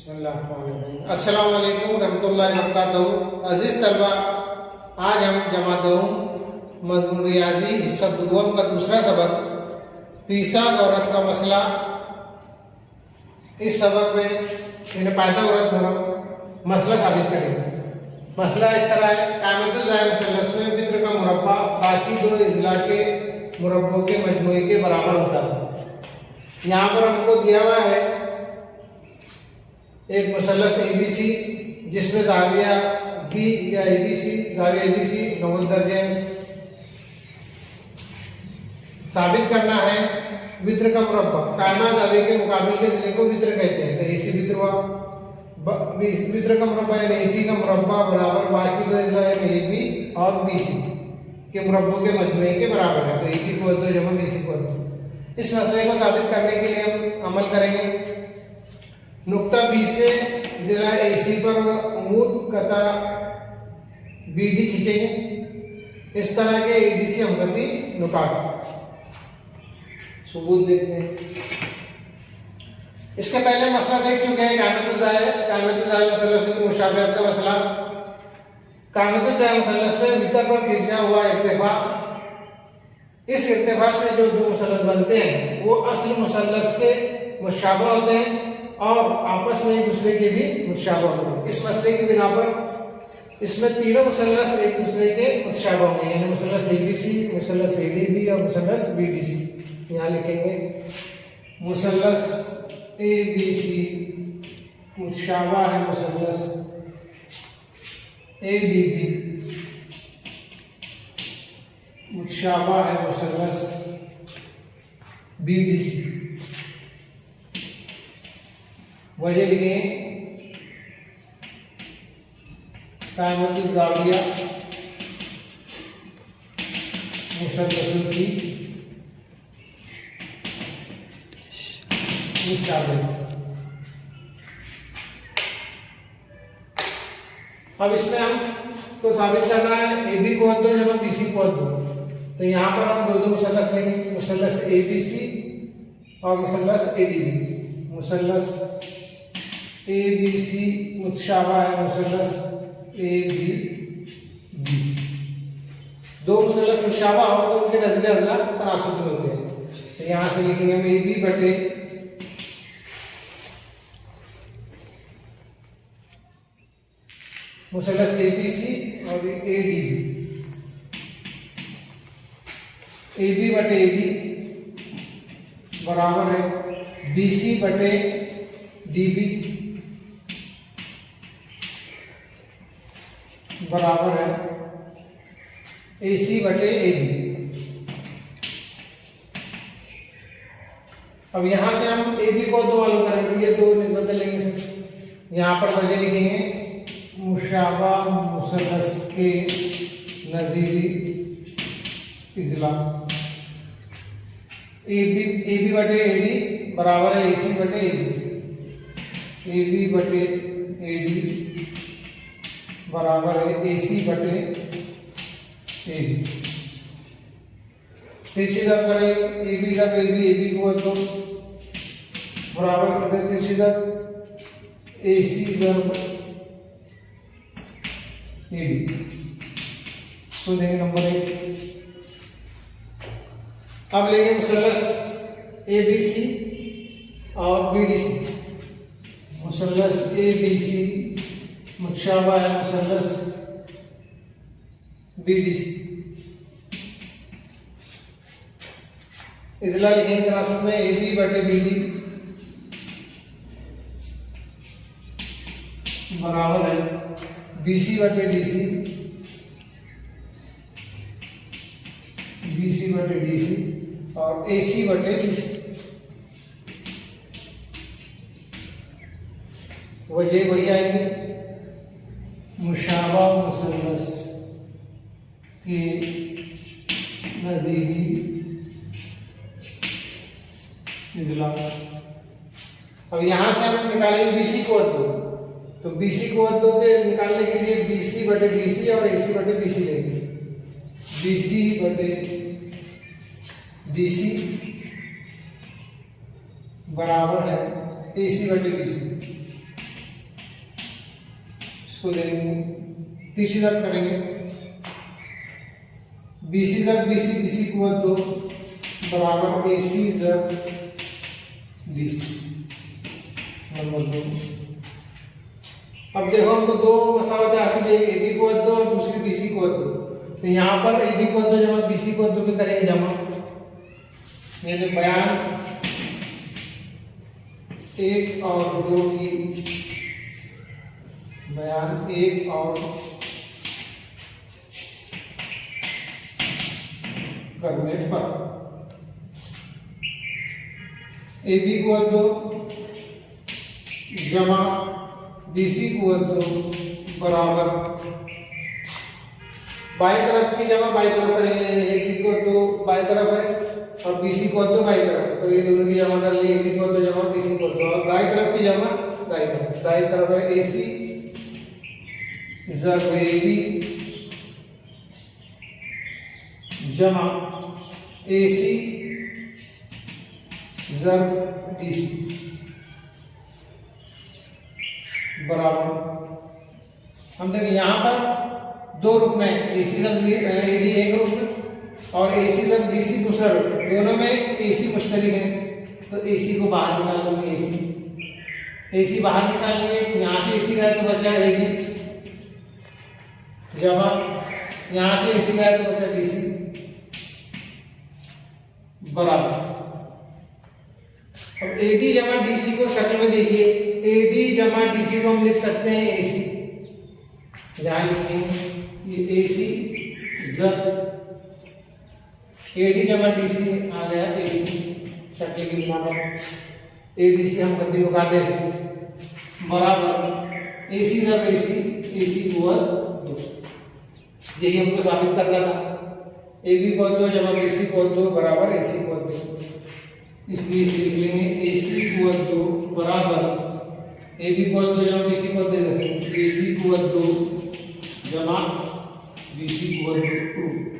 अस्सलाम वालेकुम रहमतुल्लाहि व बरकातहू। अजीज तलबा, आज हम जमात मज़मून रियाजी हिस्सा दुगम का दूसरा सबक पीसा और रस का मसला। इस सबक में इन्हें पाइथागोरस थ्योरम मसला साबित करेंगे। मसला इस तरह है, कायमतुल ज़ाय मुसल्लस में वित्र का मुरब्बा बाकी दो इज़ला के मुरब्बों के मजमूए के बराबर होता है। यहाँ पर हमको दिया हुआ है एक मुसल्लस एबीसी जिसमें ज़ाविया बी या एबीसी ज़ाविया एबीसी 90 दर्जे साबित करना है। वित्र का मुरब्बा कायमा ज़ाविया के मुकाबिल के ज़िले को वित्र कहते हैं। तो एसी वित्र हुआ। वित्र का मुरब्बा यानी एसी का मुरब्बा बराबर बाकी दो इज़ला यानी एबी और बीसी के मुरब्बों के मजमूए के बराबर है। तो एबी को तो जमा बीसी को। इस मसले को साबित करने के लिए हम अमल करेंगे। नुक्ता बी से जिला एसी पर उमूद कता बीडी खींचेंगे। इस तरह के एडी से हम गति नुकात सबूत देखते हैं। इसके पहले मसला देख चुके हैं कायमतुल ज़ाय मुसल्लस की मुशाबहत का मसला। कायमतुल ज़ाय मुसल्लस में वितर पर खींचा हुआ इर्तिफा, इस इर्तिफा से जो दो मुसल्लस बनते हैं वो असल मुसल्लस के मुशाबह होते हैं और आपस में एक दूसरे के भी मुशाबह होते हैं। इस मसले की बिना पर इसमें तीनों मुसल्लस एक दूसरे के मुशाबह होंगे, यानी मुसल्लस एबीसी, मुसल्लस एडीबी और मुसल्लस बीडीसी। यहाँ लिखेंगे मुसल्लस एबीसी मुशाबह है मुसल्लस एडीबी, मुशाबह है मुसल्लस बीडीसी। वजह लिखेंगे कायमतुल ज़ाविया मुसल्लसों की मुशाबहत। अब इसमें हम तो साबित करना है एबी को दो जब बीसी को दो। तो यहाँ पर हम दो दो मुसल्लस लेंगे, मुसल्लस एबीसी और मुसल्लस एडीबी। मुसल्लस एबीसी मुतशाबह है मुसल्लस एबीबी। दो मुसल्लस मुतशाबह हो तो उनके नज़र अज़ला तनासुब होते हैं। तो यहाँ से लिखेंगे हम एबी बटे मुसल्लस एबीसी और एडीबी। एबी बटे एडी बराबर है बीसी बटे डीबी बराबर है एसी बटे एबी। अब यहां से हम एबी को दो मालूम करेंगे, ये दो निस्बतें लेंगे। यहां पर वजह लिखेंगे मुशाबह मुसल्लस के नज़ीरी इज़ला। एबी बटे एडी बराबर है एसी बटे एबी। एबी बटे एडी बराबर है एसी बटे एबी। तिरछी ज़ब करेंगे एबी ज़ब एबी, एबी को तो बराबर करते हैं तिरछी ज़ब एसी ज़ब एडी। तो देंगे नंबर 1। अब लेंगे मुसल्लस एबीसी और बीडीसी। मुसल्लस एबीसी मुशाबह है मुसल्लस बीडीसी। इज़ला लिखेंगे तनासुब में एबी बटे बीडी बराबर है बीसी बटे डीसी, बीसी बटे डीसी और एसी बटे बीसी। वजह वही आएगी मुशाबह मुसल्लस के नज़ीरी इज़ला। अब यहाँ से हम निकालेंगे बीसी को दो। तो बीसी को दो के निकालने के लिए बीसी बटे डीसी और एसी बटे बीसी लेंगे। बीसी बटे डीसी बराबर है एसी बटे बीसी। इसको देंगे, तीसरी ज़ब्त करेंगे, BC ज़ब्त BC, BC कुव्वत 2 बराबर AC ज़ब्त BC नंबर 2। अब देखो हमको दो मसावत हासिल है, AB कुव्वत 2 और दूसरी BC कुव्वत 2। तो यहाँ पर AB कुव्वत 2 जमा BC कुव्वत 2 की करेंगे जमा, यानी बयान 1 और 2 की, बयान 1 और करने पर AB कुव्वत 2 जमा BC कुव्वत 2 बराबर बाई तरफ की जमा बाई तरफ करेंगे, यानी AB कुव्वत 2 बाई तरफ है और BC कुव्वत 2 बाई तरफ, तो ये दोनों की जमा कर ली, AB कुव्वत 2 जमा BC कुव्वत 2, और दाई तरफ की जमा दाई तरफ है AC ज़ब्त AB जमा AC ज़ब्त BC बराबर, हम देखें यहाँ पर दो रुकना है, AC ज़ब्त AD एक रुकना और AC ज़ब्त BC दूसरा रुकना, दोनों में AC मुश्तरिक है, तो AC को बाहर निकाल लेंगे, AC बाहर निकाल लिए, यहाँ से AC गया तो बचा AD जमा यहाँ से AC गया तो बचा DC बराबर। अब AD जमा DC को शक्ल में देखिए, AD जमा DC को हम लिख सकते हैं AC, यहाँ लिखेंगे ये AC ज़ब्त AD जमा DC आ गया AC शक्ल की बिना पर, AD से हम गति लुका दे बराबर AC ज़ब्त AC कुव्वत 2, यही हमको साबित करना था। AB कुव्वत 2 जमा BC कुव्वत 2 बराबर AC कुव्वत 2, इसलिए इसे लिख लेंगे AC कुव्वत 2 बराबर AB कुव्वत 2 जमा BC कुव्वत 2, AB कुव्वत 2 जमा BC कुव्वत 2।